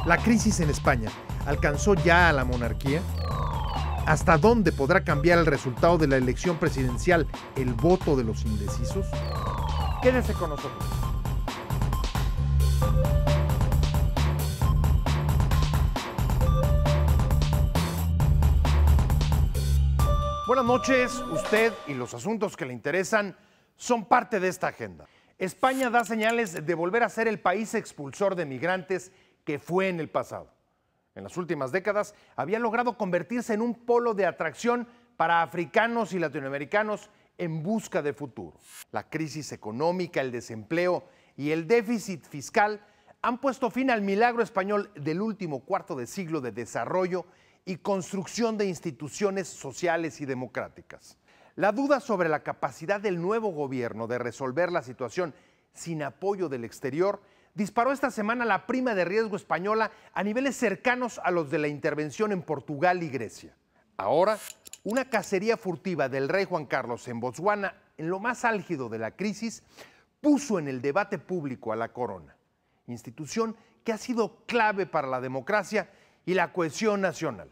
La crisis en España alcanzó ya a la monarquía. ¿Hasta dónde podrá cambiar el resultado de la elección presidencial el voto de los indecisos? Quédese con nosotros. Buenas noches, usted y los asuntos que le interesan son parte de esta agenda. España da señales de volver a ser el país expulsor de migrantes que fue en el pasado. En las últimas décadas había logrado convertirse en un polo de atracción para africanos y latinoamericanos en busca de futuro. La crisis económica, el desempleo y el déficit fiscal han puesto fin al milagro español del último cuarto de siglo de desarrollo y construcción de instituciones sociales y democráticas. La duda sobre la capacidad del nuevo gobierno de resolver la situación sin apoyo del exterior disparó esta semana la prima de riesgo española a niveles cercanos a los de la intervención en Portugal y Grecia. Ahora, una cacería furtiva del rey Juan Carlos en Botswana, en lo más álgido de la crisis, puso en el debate público a la corona, institución que ha sido clave para la democracia y la cohesión nacional.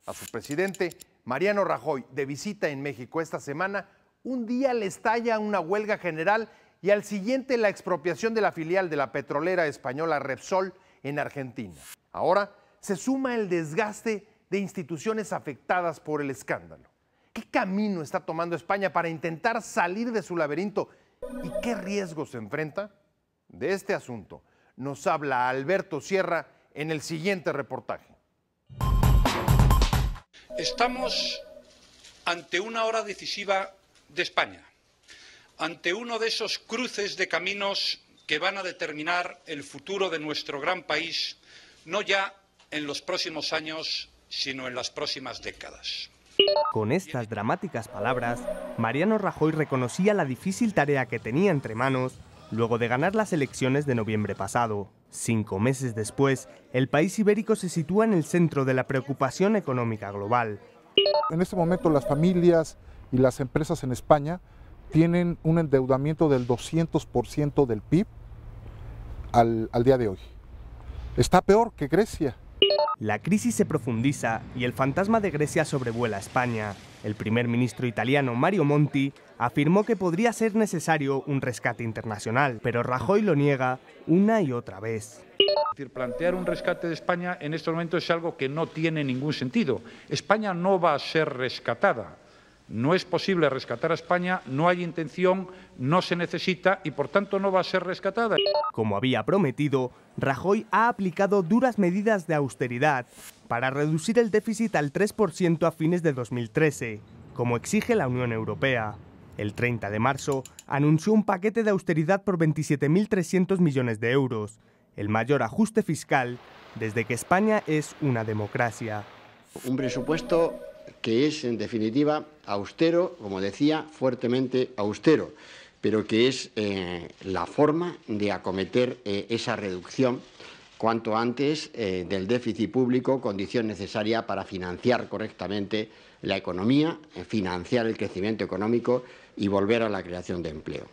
A su presidente, Mariano Rajoy, de visita en México esta semana, un día le estalla una huelga general y al siguiente la expropiación de la filial de la petrolera española Repsol en Argentina. Ahora se suma el desgaste de instituciones afectadas por el escándalo. ¿Qué camino está tomando España para intentar salir de su laberinto y qué riesgos se enfrenta? De este asunto nos habla Alberto Sierra en el siguiente reportaje. Estamos ante una hora decisiva de España, ante uno de esos cruces de caminos que van a determinar el futuro de nuestro gran país, no ya en los próximos años, sino en las próximas décadas. Con estas dramáticas palabras, Mariano Rajoy reconocía la difícil tarea que tenía entre manos luego de ganar las elecciones de noviembre pasado. 5 meses después, el país ibérico se sitúa en el centro de la preocupación económica global. En este momento las familias y las empresas en España tienen un endeudamiento del 200% del PIB al día de hoy. Está peor que Grecia. La crisis se profundiza y el fantasma de Grecia sobrevuela España. El primer ministro italiano Mario Monti afirmó que podría ser necesario un rescate internacional, pero Rajoy lo niega una y otra vez. Es decir, plantear un rescate de España en estos momentos es algo que no tiene ningún sentido. España no va a ser rescatada. No es posible rescatar a España, no hay intención, no se necesita y por tanto no va a ser rescatada. Como había prometido, Rajoy ha aplicado duras medidas de austeridad para reducir el déficit al 3% a fines de 2013, como exige la Unión Europea. El 30 de marzo anunció un paquete de austeridad por 27.300 millones de euros, el mayor ajuste fiscal desde que España es una democracia. Un presupuesto que es, en definitiva, austero, como decía, fuertemente austero, pero que es la forma de acometer esa reducción cuanto antes del déficit público, condición necesaria para financiar correctamente la economía, financiar el crecimiento económico y volver a la creación de empleo.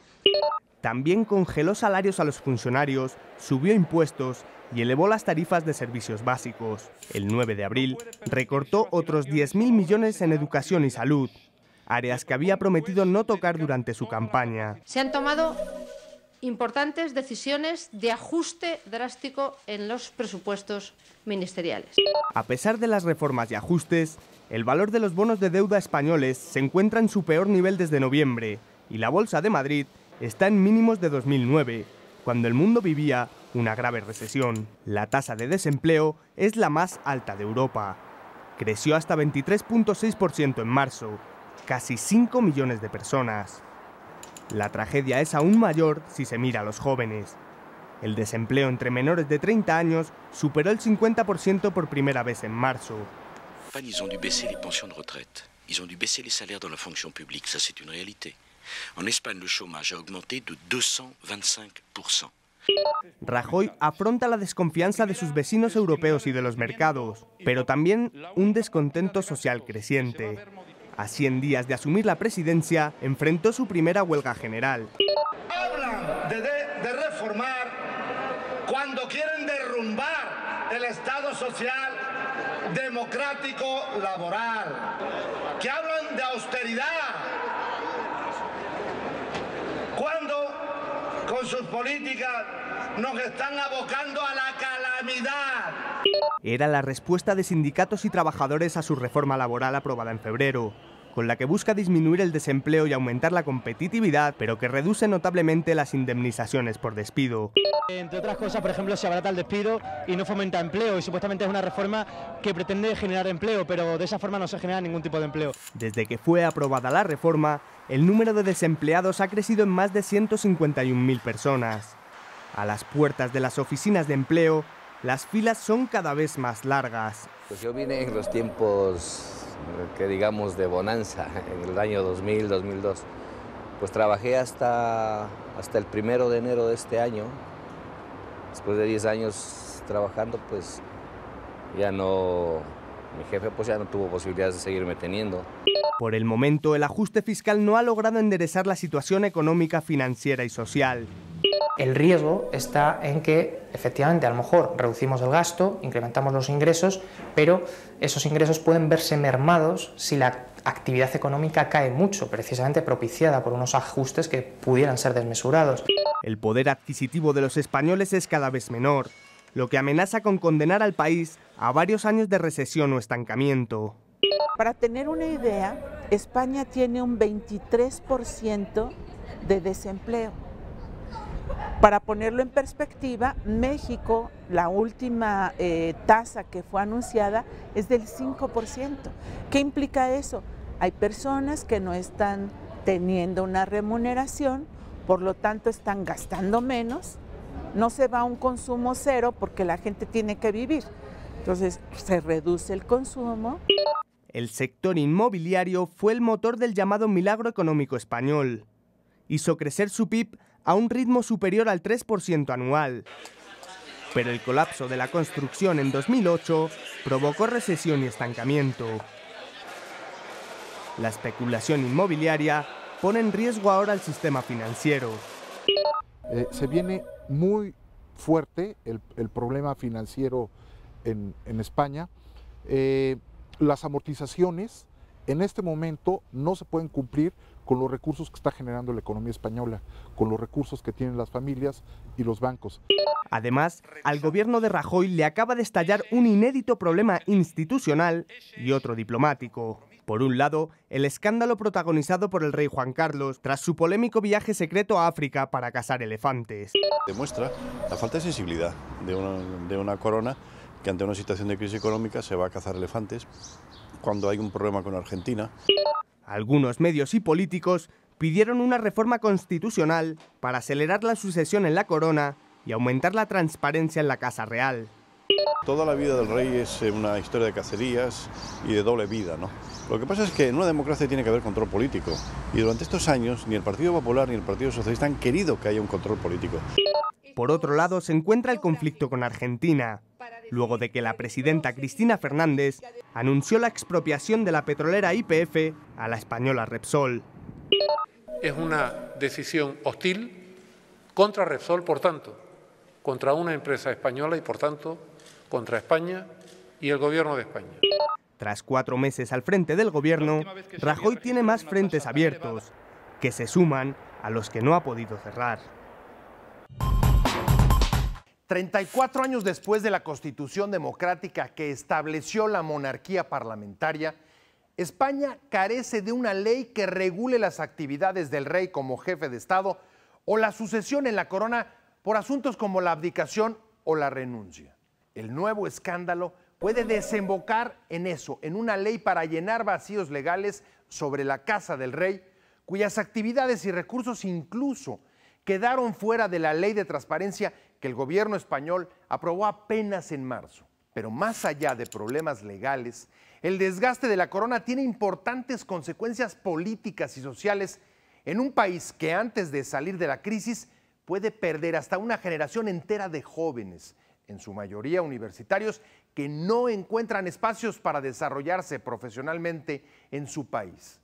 También congeló salarios a los funcionarios, subió impuestos y elevó las tarifas de servicios básicos. El 9 de abril recortó otros 10.000 millones en educación y salud, áreas que había prometido no tocar durante su campaña. Se han tomado importantes decisiones de ajuste drástico en los presupuestos ministeriales. A pesar de las reformas y ajustes, el valor de los bonos de deuda españoles se encuentra en su peor nivel desde noviembre y la Bolsa de Madrid está en mínimos de 2009, cuando el mundo vivía una grave recesión. La tasa de desempleo es la más alta de Europa. Creció hasta 23,6% en marzo, casi 5 millones de personas. La tragedia es aún mayor si se mira a los jóvenes. El desempleo entre menores de 30 años superó el 50% por primera vez en marzo. Ils ont dû baisser les pensions de retraite. Ils ont dû baisser les salaires dans la fonction publique. Ça, c'est une réalité. En Espagne, le chômage a augmenté de 225%. Rajoy afronta la desconfianza de sus vecinos europeos y de los mercados, pero también un descontento social creciente. A 100 días de asumir la presidencia, enfrentó su primera huelga general. Hablan de reformar cuando quieren derrumbar el Estado social, democrático, laboral, que hablan de austeridad, cuando con sus políticas nos están abocando a la calamidad. Era la respuesta de sindicatos y trabajadores a su reforma laboral aprobada en febrero, con la que busca disminuir el desempleo y aumentar la competitividad, pero que reduce notablemente las indemnizaciones por despido. Entre otras cosas, por ejemplo, se abarata el despido y no fomenta empleo, y supuestamente es una reforma que pretende generar empleo, pero de esa forma no se genera ningún tipo de empleo. Desde que fue aprobada la reforma, el número de desempleados ha crecido en más de 151.000 personas. A las puertas de las oficinas de empleo, las filas son cada vez más largas. Pues yo vine en los tiempos que digamos de bonanza, en el año 2000, 2002. Pues trabajé hasta el 1 de enero de este año. Después de 10 años trabajando, pues ya no, mi jefe pues ya no tuvo posibilidades de seguirme teniendo. Por el momento, el ajuste fiscal no ha logrado enderezar la situación económica, financiera y social. El riesgo está en que, efectivamente, a lo mejor reducimos el gasto, incrementamos los ingresos, pero esos ingresos pueden verse mermados si la actividad económica cae mucho, precisamente propiciada por unos ajustes que pudieran ser desmesurados. El poder adquisitivo de los españoles es cada vez menor, lo que amenaza con condenar al país a varios años de recesión o estancamiento. Para tener una idea, España tiene un 23% de desempleo. Para ponerlo en perspectiva, México, la última tasa que fue anunciada es del 5%. ¿Qué implica eso? Hay personas que no están teniendo una remuneración, por lo tanto están gastando menos, no se va a un consumo cero porque la gente tiene que vivir. Entonces se reduce el consumo. El sector inmobiliario fue el motor del llamado milagro económico español. Hizo crecer su PIB a un ritmo superior al 3% anual. Pero el colapso de la construcción en 2008 provocó recesión y estancamiento. La especulación inmobiliaria pone en riesgo ahora el sistema financiero. Se viene muy fuerte el problema financiero en España. Las amortizaciones en este momento no se pueden cumplir con los recursos que está generando la economía española, con los recursos que tienen las familias y los bancos. Además, al gobierno de Rajoy le acaba de estallar un inédito problema institucional y otro diplomático. Por un lado, el escándalo protagonizado por el rey Juan Carlos tras su polémico viaje secreto a África para cazar elefantes. Demuestra la falta de sensibilidad de una corona que ante una situación de crisis económica se va a cazar elefantes cuando hay un problema con Argentina. Algunos medios y políticos pidieron una reforma constitucional para acelerar la sucesión en la corona y aumentar la transparencia en la Casa Real. Toda la vida del rey es una historia de cacerías y de doble vida, ¿no? Lo que pasa es que en una democracia tiene que haber control político y durante estos años ni el Partido Popular ni el Partido Socialista han querido que haya un control político. Por otro lado, se encuentra el conflicto con Argentina, luego de que la presidenta Cristina Fernández anunció la expropiación de la petrolera YPF a la española Repsol. Es una decisión hostil contra Repsol, por tanto, contra una empresa española y, por tanto, contra España y el Gobierno de España. Tras 4 meses al frente del gobierno, Rajoy tiene más frentes abiertos, que se suman a los que no ha podido cerrar. 34 años después de la Constitución democrática que estableció la monarquía parlamentaria, España carece de una ley que regule las actividades del rey como jefe de Estado o la sucesión en la corona por asuntos como la abdicación o la renuncia. El nuevo escándalo puede desembocar en eso, en una ley para llenar vacíos legales sobre la casa del rey, cuyas actividades y recursos incluso quedaron fuera de la ley de transparencia que el gobierno español aprobó apenas en marzo. Pero más allá de problemas legales, el desgaste de la corona tiene importantes consecuencias políticas y sociales en un país que antes de salir de la crisis puede perder hasta una generación entera de jóvenes, en su mayoría universitarios, que no encuentran espacios para desarrollarse profesionalmente en su país.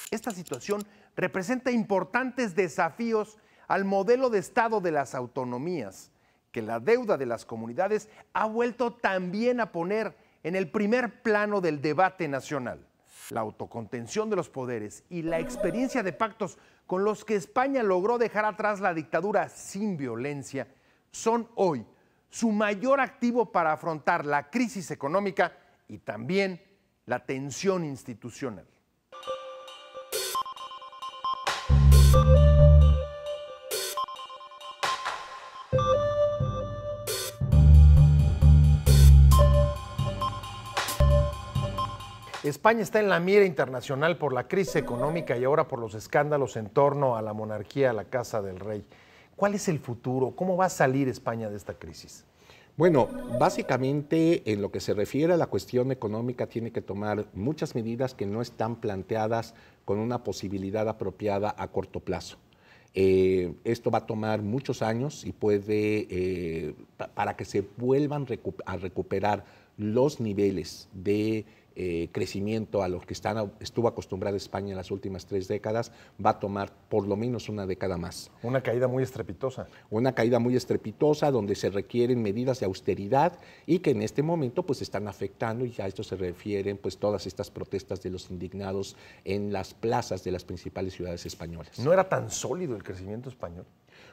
Esta situación representa importantes desafíos al modelo de Estado de las autonomías, que la deuda de las comunidades ha vuelto también a poner en el primer plano del debate nacional. La autocontención de los poderes y la experiencia de pactos con los que España logró dejar atrás la dictadura sin violencia son hoy su mayor activo para afrontar la crisis económica y también la tensión institucional. España está en la mira internacional por la crisis económica y ahora por los escándalos en torno a la monarquía, a la Casa del Rey. ¿Cuál es el futuro? ¿Cómo va a salir España de esta crisis? Bueno, básicamente en lo que se refiere a la cuestión económica tiene que tomar muchas medidas que no están planteadas con una posibilidad apropiada a corto plazo. Esto va a tomar muchos años y puede, para que se vuelvan a recuperar los niveles de crecimiento a los que estuvo acostumbrada España en las últimas 3 décadas, va a tomar por lo menos una década más. Una caída muy estrepitosa. Una caída muy estrepitosa donde se requieren medidas de austeridad y que en este momento pues están afectando, y a esto se refieren pues todas estas protestas de los indignados en las plazas de las principales ciudades españolas. ¿No era tan sólido el crecimiento español?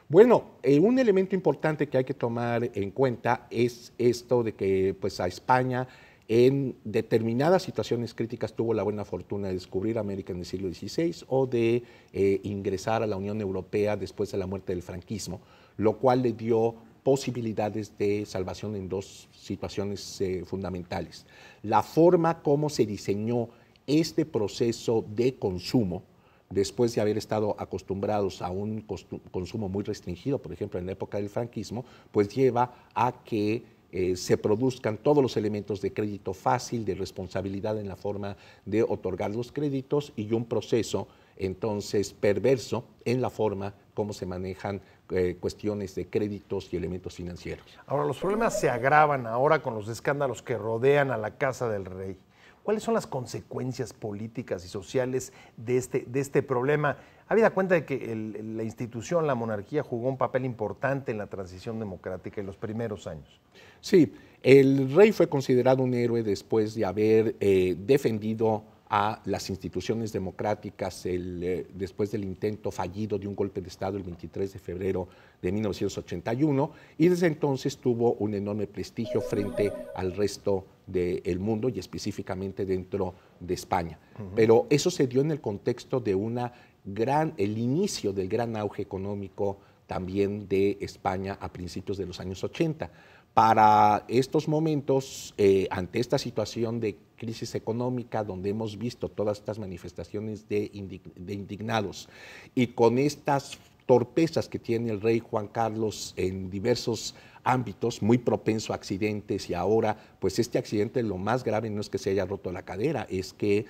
Bueno, un elemento importante que hay que tomar en cuenta es esto de que pues a España en determinadas situaciones críticas tuvo la buena fortuna de descubrir América en el siglo XVI o de ingresar a la Unión Europea después de la muerte del franquismo, lo cual le dio posibilidades de salvación en 2 situaciones fundamentales. La forma como se diseñó este proceso de consumo, después de haber estado acostumbrados a un consumo muy restringido, por ejemplo en la época del franquismo, pues lleva a que se produzcan todos los elementos de crédito fácil, de responsabilidad en la forma de otorgar los créditos y un proceso entonces perverso en la forma como se manejan cuestiones de créditos y elementos financieros. Ahora, los problemas se agravan ahora con los escándalos que rodean a la Casa del Rey. ¿Cuáles son las consecuencias políticas y sociales de este problema? Habida cuenta de que la institución, la monarquía, jugó un papel importante en la transición democrática en los primeros años. Sí, el rey fue considerado un héroe después de haber defendido a las instituciones democráticas después del intento fallido de un golpe de Estado el 23 de febrero de 1981, y desde entonces tuvo un enorme prestigio frente al resto del mundo y específicamente dentro de España. Pero eso se dio en el contexto de el inicio del gran auge económico también de España a principios de los años 80. Para estos momentos, ante esta situación de crisis económica, donde hemos visto todas estas manifestaciones de indignados y con estas torpezas que tiene el rey Juan Carlos en diversos ámbitos, muy propenso a accidentes, y ahora pues este accidente, lo más grave no es que se haya roto la cadera, es que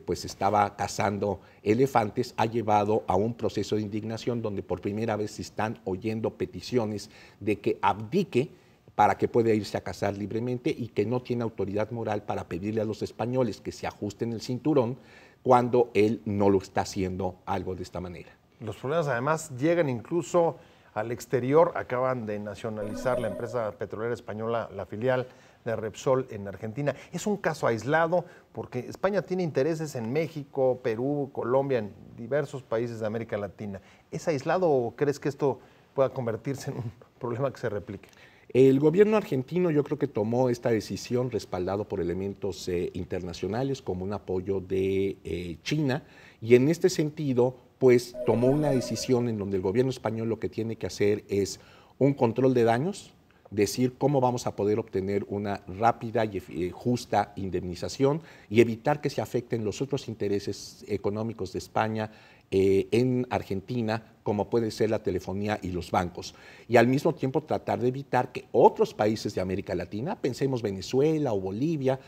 pues estaba cazando elefantes, ha llevado a un proceso de indignación donde por primera vez se están oyendo peticiones de que abdique para que pueda irse a cazar libremente y que no tiene autoridad moral para pedirle a los españoles que se ajusten el cinturón cuando él no lo está haciendo algo de esta manera. Los problemas además llegan incluso al exterior. Acaban de nacionalizar la empresa petrolera española, la filial de Repsol en Argentina. Es un caso aislado porque España tiene intereses en México, Perú, Colombia, en diversos países de América Latina. ¿Es aislado o crees que esto pueda convertirse en un problema que se replique? El gobierno argentino yo creo que tomó esta decisión respaldado por elementos internacionales como un apoyo de China, y en este sentido pues tomó una decisión en donde el gobierno español lo que tiene que hacer es un control de daños, decir cómo vamos a poder obtener una rápida y justa indemnización y evitar que se afecten los otros intereses económicos de España en Argentina, como puede ser la telefonía y los bancos, y al mismo tiempo tratar de evitar que otros países de América Latina, pensemos Venezuela o Bolivia,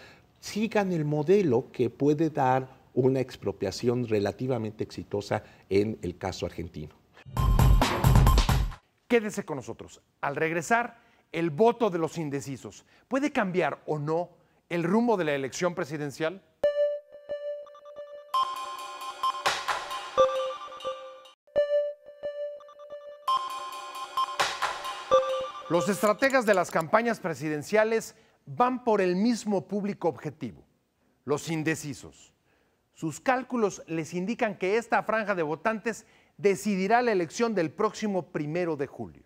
sigan el modelo que puede dar una expropiación relativamente exitosa en el caso argentino. Quédese con nosotros. Al regresar, el voto de los indecisos. ¿Puede cambiar o no el rumbo de la elección presidencial? Los estrategas de las campañas presidenciales van por el mismo público objetivo, los indecisos. Sus cálculos les indican que esta franja de votantes decidirá la elección del próximo 1 de julio.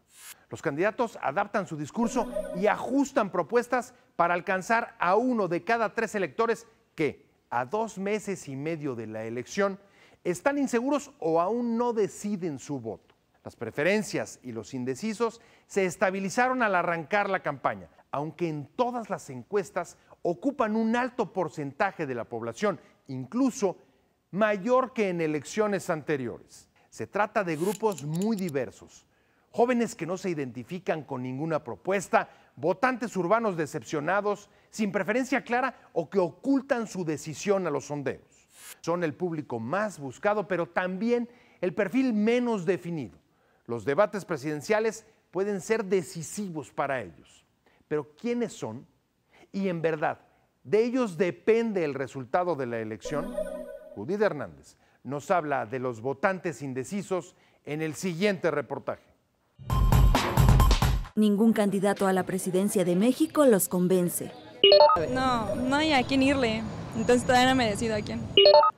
Los candidatos adaptan su discurso y ajustan propuestas para alcanzar a 1 de cada 3 electores que, a 2 meses y medio de la elección, están inseguros o aún no deciden su voto. Las preferencias y los indecisos se estabilizaron al arrancar la campaña, aunque en todas las encuestas ocupan un alto porcentaje de la población, incluso mayor que en elecciones anteriores. Se trata de grupos muy diversos, jóvenes que no se identifican con ninguna propuesta, votantes urbanos decepcionados, sin preferencia clara o que ocultan su decisión a los sondeos. Son el público más buscado, pero también el perfil menos definido. Los debates presidenciales pueden ser decisivos para ellos. Pero ¿quiénes son? Y en verdad, ¿de ellos depende el resultado de la elección? Judith Hernández nos habla de los votantes indecisos en el siguiente reportaje. Ningún candidato a la presidencia de México los convence. No hay a quién irle, entonces todavía no me decido a quién.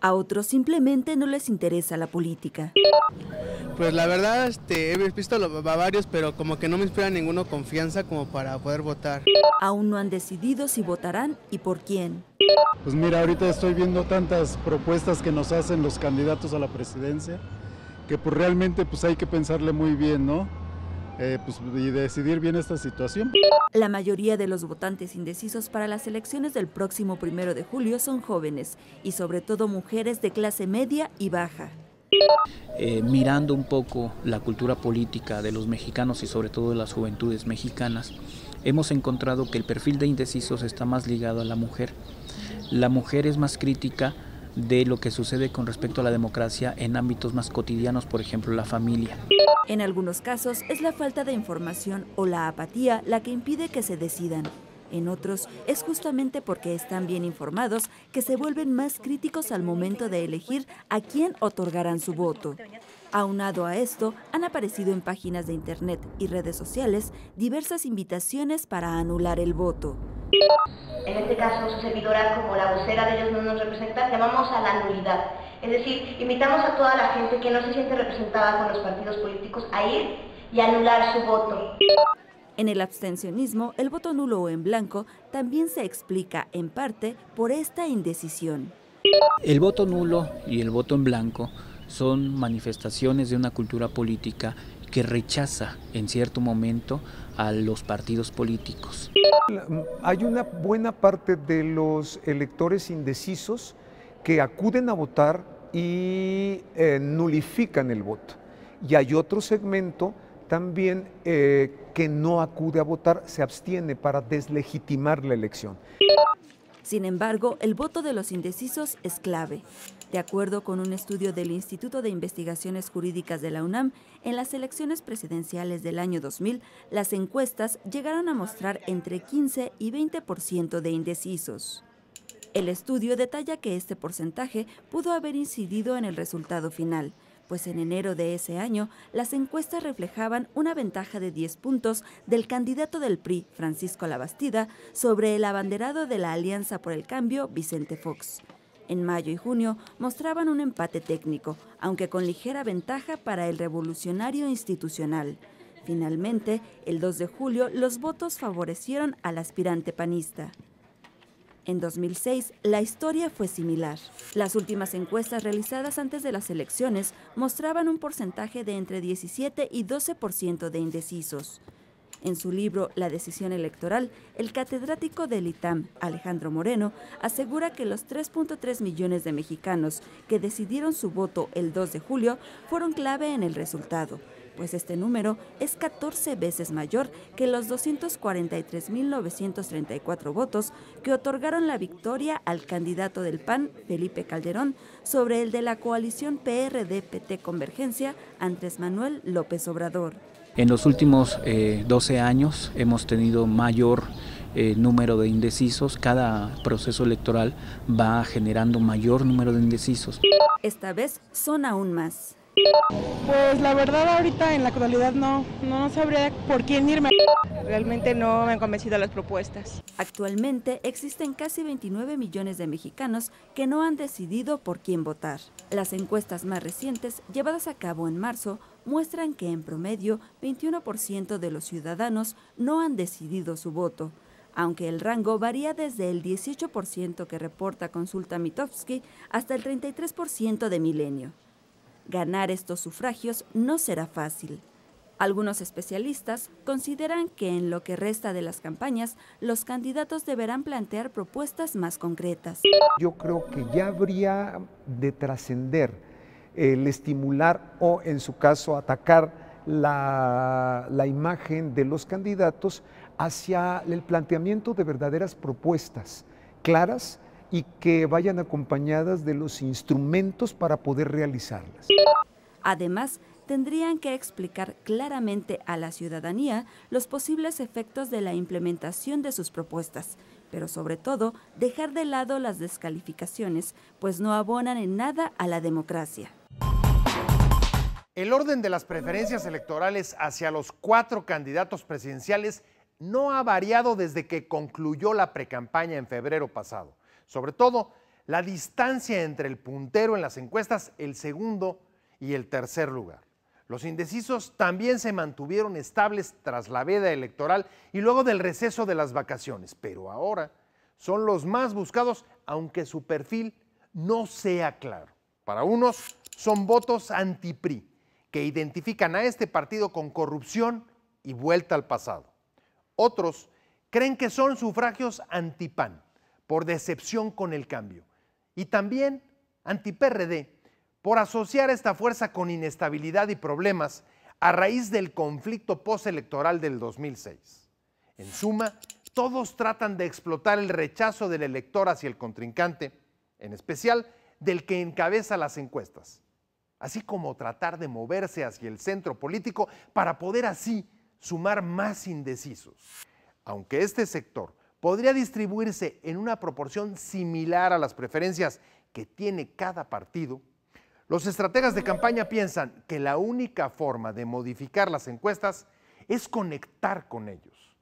A otros simplemente no les interesa la política. Pues la verdad, he visto a varios, pero como que no me inspira ninguno confianza como para poder votar. Aún no han decidido si votarán y por quién. Pues mira, ahorita estoy viendo tantas propuestas que nos hacen los candidatos a la presidencia, que pues realmente pues hay que pensarle muy bien, ¿no? Y decidir bien esta situación. La mayoría de los votantes indecisos para las elecciones del próximo 1 de julio son jóvenes y sobre todo mujeres de clase media y baja. Mirando un poco la cultura política de los mexicanos y sobre todo de las juventudes mexicanas, hemos encontrado que el perfil de indecisos está más ligado a la mujer. La mujer es más crítica de lo que sucede con respecto a la democracia en ámbitos más cotidianos, por ejemplo, la familia. En algunos casos es la falta de información o la apatía la que impide que se decidan. En otros es justamente porque están bien informados que se vuelven más críticos al momento de elegir a quién otorgarán su voto. Aunado a esto, han aparecido en páginas de internet y redes sociales diversas invitaciones para anular el voto. En este caso, su servidora, como la vocera de ellos no nos representa, llamamos a la nulidad. Es decir, invitamos a toda la gente que no se siente representada con los partidos políticos a ir y anular su voto. En el abstencionismo, el voto nulo o en blanco también se explica, en parte, por esta indecisión. El voto nulo y el voto en blanco son manifestaciones de una cultura política que rechaza en cierto momento a los partidos políticos. Hay una buena parte de los electores indecisos que acuden a votar y nulifican el voto. Y hay otro segmento también que no acude a votar, se abstiene para deslegitimar la elección. Sin embargo, el voto de los indecisos es clave. De acuerdo con un estudio del Instituto de Investigaciones Jurídicas de la UNAM, en las elecciones presidenciales del año 2000, las encuestas llegaron a mostrar entre 15 y 20% de indecisos. El estudio detalla que este porcentaje pudo haber incidido en el resultado final, pues en enero de ese año las encuestas reflejaban una ventaja de 10 puntos del candidato del PRI, Francisco Labastida, sobre el abanderado de la Alianza por el Cambio, Vicente Fox. En mayo y junio mostraban un empate técnico, aunque con ligera ventaja para el revolucionario institucional. Finalmente, el 2 de julio, los votos favorecieron al aspirante panista. En 2006, la historia fue similar. Las últimas encuestas realizadas antes de las elecciones mostraban un porcentaje de entre 17 y 12% de indecisos. En su libro La decisión electoral, el catedrático del ITAM, Alejandro Moreno, asegura que los 3.3 millones de mexicanos que decidieron su voto el 2 de julio fueron clave en el resultado, pues este número es 14 veces mayor que los 243.934 votos que otorgaron la victoria al candidato del PAN, Felipe Calderón, sobre el de la coalición PRD-PT Convergencia, Andrés Manuel López Obrador. En los últimos 12 años hemos tenido mayor número de indecisos. Cada proceso electoral va generando mayor número de indecisos. Esta vez son aún más. Pues la verdad ahorita en la actualidad no sabría por quién irme. Realmente no me han convencido las propuestas. Actualmente existen casi 29 millones de mexicanos que no han decidido por quién votar. Las encuestas más recientes, llevadas a cabo en marzo, muestran que en promedio 21% de los ciudadanos no han decidido su voto, aunque el rango varía desde el 18% que reporta Consulta Mitofsky hasta el 33% de Milenio. Ganar estos sufragios no será fácil. Algunos especialistas consideran que en lo que resta de las campañas, los candidatos deberán plantear propuestas más concretas. Yo creo que ya habría de trascender el estimular o, en su caso, atacar la imagen de los candidatos hacia el planteamiento de verdaderas propuestas claras y que vayan acompañadas de los instrumentos para poder realizarlas. Además, tendrían que explicar claramente a la ciudadanía los posibles efectos de la implementación de sus propuestas, pero sobre todo dejar de lado las descalificaciones, pues no abonan en nada a la democracia. El orden de las preferencias electorales hacia los 4 candidatos presidenciales no ha variado desde que concluyó la precampaña en febrero pasado. Sobre todo, la distancia entre el puntero en las encuestas, el segundo y el tercer lugar. Los indecisos también se mantuvieron estables tras la veda electoral y luego del receso de las vacaciones, pero ahora son los más buscados, aunque su perfil no sea claro. Para unos son votos anti-PRI, que identifican a este partido con corrupción y vuelta al pasado. Otros creen que son sufragios anti-PAN, por decepción con el cambio, y también anti-PRD, por asociar esta fuerza con inestabilidad y problemas a raíz del conflicto postelectoral del 2006. En suma, todos tratan de explotar el rechazo del elector hacia el contrincante, en especial del que encabeza las encuestas, así como tratar de moverse hacia el centro político para poder así sumar más indecisos. Aunque este sector podría distribuirse en una proporción similar a las preferencias que tiene cada partido, los estrategas de campaña piensan que la única forma de modificar las encuestas es conectar con ellos.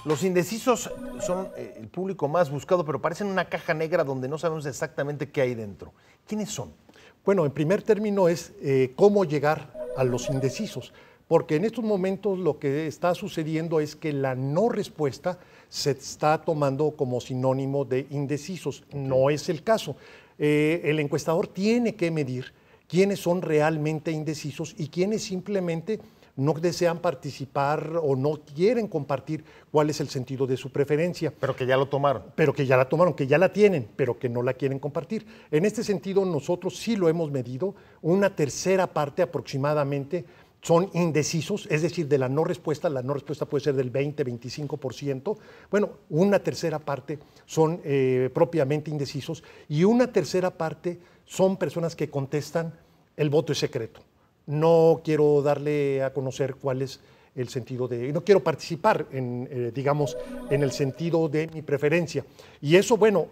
Los indecisos son el público más buscado, pero parecen una caja negra donde no sabemos exactamente qué hay dentro. ¿Quiénes son? Bueno, en primer término es cómo llegar a los indecisos, porque en estos momentos lo que está sucediendo es que la no respuesta se está tomando como sinónimo de indecisos. No es el caso. El encuestador tiene que medir quiénes son realmente indecisos y quiénes simplemente no desean participar o no quieren compartir cuál es el sentido de su preferencia. Pero que ya lo tomaron. Pero que ya la tomaron, que ya la tienen, pero que no la quieren compartir. En este sentido, nosotros sí lo hemos medido. Una tercera parte aproximadamente son indecisos, es decir, de la no respuesta puede ser del 20-25%. Bueno, una tercera parte son propiamente indecisos y una tercera parte son personas que contestan el voto es secreto. No quiero darle a conocer cuál es el sentido de, no quiero participar en, digamos, en el sentido de mi preferencia. Y eso, bueno,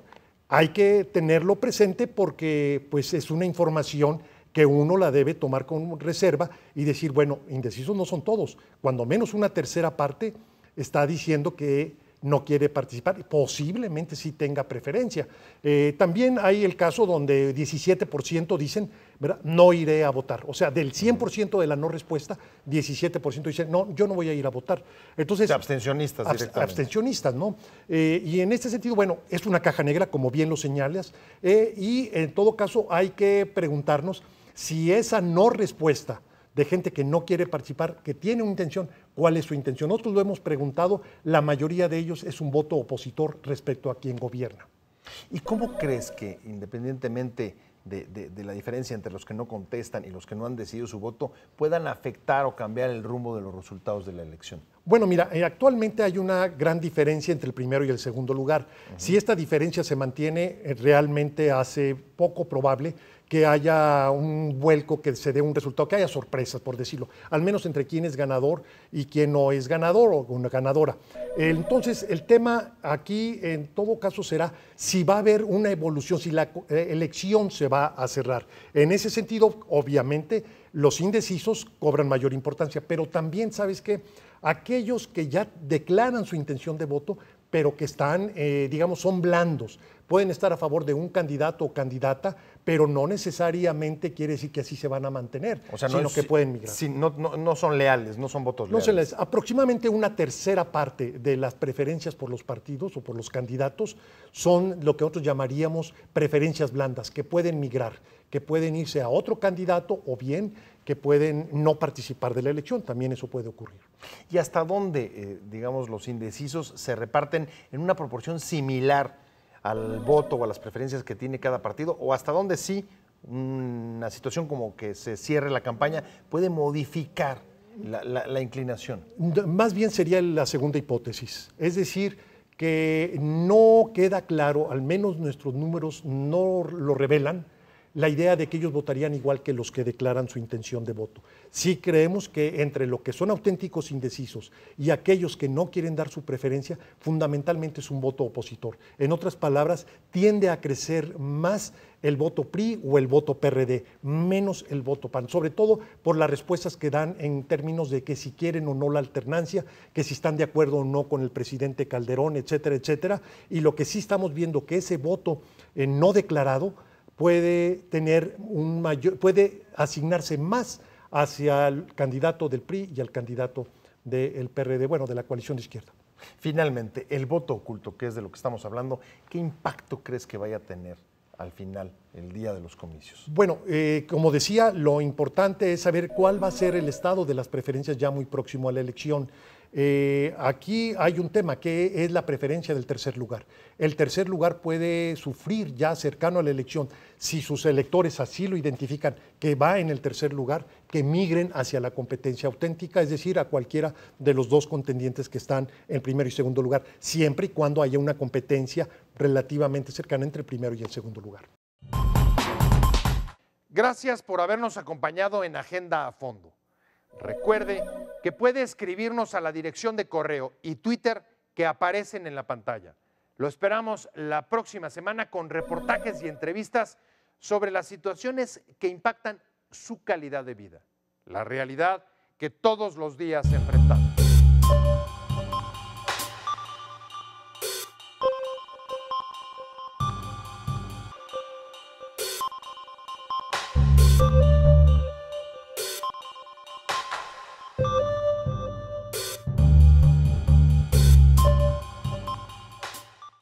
hay que tenerlo presente porque pues es una información que uno la debe tomar con reserva y decir, bueno, indecisos no son todos, cuando menos una tercera parte está diciendo que no quiere participar, posiblemente sí tenga preferencia. También hay el caso donde 17% dicen, ¿verdad?, no iré a votar. O sea, del 100% de la no respuesta, 17% dicen, no, yo no voy a ir a votar. Entonces, abstencionistas directamente. Abstencionistas, ¿no? Y en este sentido, bueno, es una caja negra, como bien lo señalas, y en todo caso hay que preguntarnos si esa no respuesta de gente que no quiere participar, que tiene una intención, ¿cuál es su intención? Nosotros lo hemos preguntado, la mayoría de ellos es un voto opositor respecto a quien gobierna. ¿Y cómo crees que, independientemente de la diferencia entre los que no contestan y los que no han decidido su voto, puedan afectar o cambiar el rumbo de los resultados de la elección? Bueno, mira, actualmente hay una gran diferencia entre el primero y el segundo lugar. Si esta diferencia se mantiene, realmente hace poco probable que haya un vuelco, que se dé un resultado, que haya sorpresas, por decirlo, al menos entre quién es ganador y quién no es ganador o una ganadora. Entonces, el tema aquí, en todo caso, será si va a haber una evolución, si la elección se va a cerrar. En ese sentido, obviamente, los indecisos cobran mayor importancia, pero también, ¿sabes qué? Aquellos que ya declaran su intención de voto, pero que están, digamos, son blandos, pueden estar a favor de un candidato o candidata, pero no necesariamente quiere decir que así se van a mantener, o sea, sino que pueden migrar. Sí, no son leales, no son votos No leales. Aproximadamente una tercera parte de las preferencias por los partidos o por los candidatos son lo que nosotros llamaríamos preferencias blandas, que pueden migrar, que pueden irse a otro candidato o bien que pueden no participar de la elección, también eso puede ocurrir. ¿Y hasta dónde, digamos, los indecisos se reparten en una proporción similar al voto o a las preferencias que tiene cada partido? ¿O hasta dónde sí una situación como que se cierre la campaña puede modificar la inclinación? Más bien sería la segunda hipótesis, es decir, que no queda claro, al menos nuestros números no lo revelan, la idea de que ellos votarían igual que los que declaran su intención de voto. Sí creemos que entre lo que son auténticos indecisos y aquellos que no quieren dar su preferencia, fundamentalmente es un voto opositor. En otras palabras, tiende a crecer más el voto PRI o el voto PRD, menos el voto PAN, sobre todo por las respuestas que dan en términos de que si quieren o no la alternancia, que si están de acuerdo o no con el presidente Calderón, etcétera, etcétera. Y lo que sí estamos viendo que ese voto no declarado puede tener puede asignarse más hacia el candidato del PRI y al candidato del PRD, bueno, de la coalición de izquierda. Finalmente, el voto oculto, que es de lo que estamos hablando, ¿qué impacto crees que vaya a tener al final, el día de los comicios? Bueno, como decía, lo importante es saber cuál va a ser el estado de las preferencias ya muy próximo a la elección. Aquí hay un tema que es la preferencia del tercer lugar. El tercer lugar puede sufrir ya cercano a la elección, si sus electores así lo identifican, que va en el tercer lugar, que migren hacia la competencia auténtica, es decir, a cualquiera de los dos contendientes que están en primero y segundo lugar, siempre y cuando haya una competencia relativamente cercana entre el primero y el segundo lugar. Gracias por habernos acompañado en Agenda a Fondo. Recuerde que puede escribirnos a la dirección de correo y Twitter que aparecen en la pantalla. Lo esperamos la próxima semana con reportajes y entrevistas sobre las situaciones que impactan su calidad de vida, la realidad que todos los días enfrentamos.